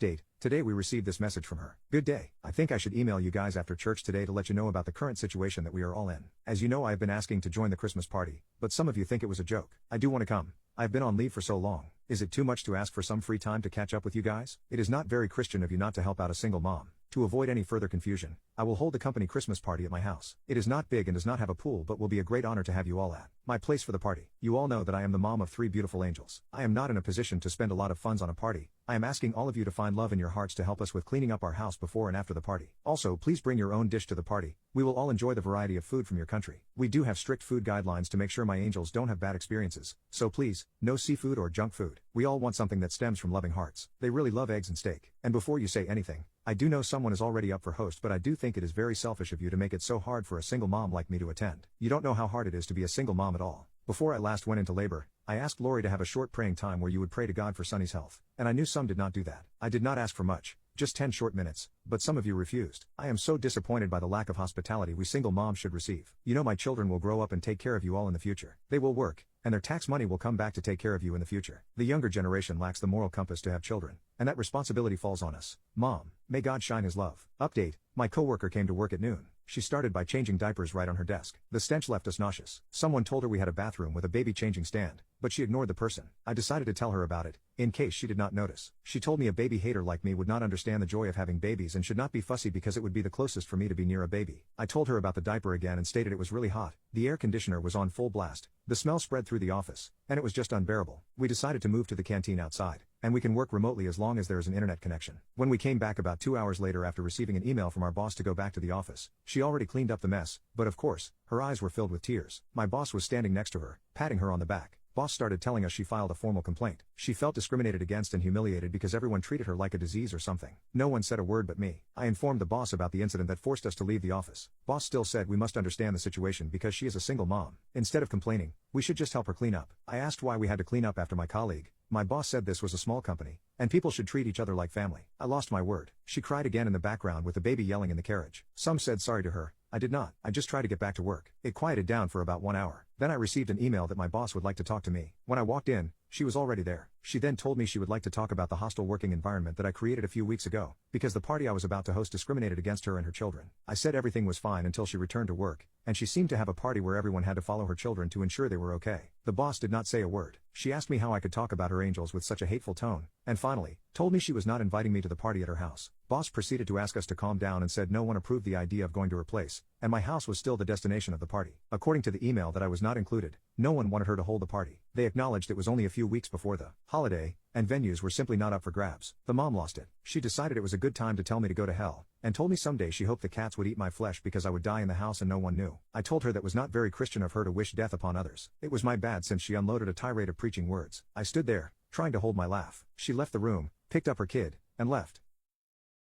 Update, today we received this message from her. Good day. I think I should email you guys after church today to let you know about the current situation that we are all in. As you know, I have been asking to join the Christmas party, but some of you think it was a joke. I do want to come. I've been on leave for so long. Is it too much to ask for some free time to catch up with you guys? It is not very Christian of you not to help out a single mom. To avoid any further confusion, I will hold the company Christmas party at my house. It is not big and does not have a pool, but will be a great honor to have you all at my place for the party. You all know that I am the mom of 3 beautiful angels. I am not in a position to spend a lot of funds on a party. I am asking all of you to find love in your hearts to help us with cleaning up our house before and after the party. Also, please bring your own dish to the party. We will all enjoy the variety of food from your country. We do have strict food guidelines to make sure my angels don't have bad experiences. So please, no seafood or junk food. We all want something that stems from loving hearts. They really love eggs and steak. And before you say anything, I do know someone is already up for host, but I do think it is very selfish of you to make it so hard for a single mom like me to attend. You don't know how hard it is to be a single mom at all. Before I last went into labor, I asked Lori to have a short praying time where you would pray to God for Sunny's health. And I knew some did not do that. I did not ask for much, just 10 short minutes, but some of you refused. I am so disappointed by the lack of hospitality we single moms should receive. You know my children will grow up and take care of you all in the future. They will work, and their tax money will come back to take care of you in the future. The younger generation lacks the moral compass to have children, and that responsibility falls on us. Mom, may God shine his love. Update, my coworker came to work at noon. She started by changing diapers right on her desk. The stench left us nauseous. Someone told her we had a bathroom with a baby changing stand, but she ignored the person. I decided to tell her about it, in case she did not notice. She told me a baby hater like me would not understand the joy of having babies and should not be fussy because it would be the closest for me to be near a baby. I told her about the diaper again and stated it was really hot. The air conditioner was on full blast. The smell spread through the office, and it was just unbearable. We decided to move to the canteen outside, and we can work remotely as long as there is an internet connection. When we came back about 2 hours later after receiving an email from our boss to go back to the office, she already cleaned up the mess, but of course, her eyes were filled with tears. My boss was standing next to her, patting her on the back. Boss started telling us she filed a formal complaint. She felt discriminated against and humiliated because everyone treated her like a disease or something. No one said a word but me. I informed the boss about the incident that forced us to leave the office. Boss still said we must understand the situation because she is a single mom. Instead of complaining, we should just help her clean up. I asked why we had to clean up after my colleague. My boss said this was a small company, and people should treat each other like family. I lost my word. She cried again in the background with the baby yelling in the carriage. Some said sorry to her. I did not. I just tried to get back to work. It quieted down for about 1 hour. Then I received an email that my boss would like to talk to me. When I walked in, she was already there. She then told me she would like to talk about the hostile working environment that I created a few weeks ago, because the party I was about to host discriminated against her and her children. I said everything was fine until she returned to work, and she seemed to have a party where everyone had to follow her children to ensure they were okay. The boss did not say a word. She asked me how I could talk about her angels with such a hateful tone, and finally, told me she was not inviting me to the party at her house. Boss proceeded to ask us to calm down and said no one approved the idea of going to her place, and my house was still the destination of the party. According to the email that I was not included, no one wanted her to hold the party. They acknowledged it was only a few weeks before the holiday, and venues were simply not up for grabs. The mom lost it. She decided it was a good time to tell me to go to hell, and told me someday she hoped the cats would eat my flesh because I would die in the house and no one knew. I told her that was not very Christian of her to wish death upon others. It was my bad since she unloaded a tirade of preaching words. I stood there, trying to hold my laugh. She left the room, picked up her kid, and left.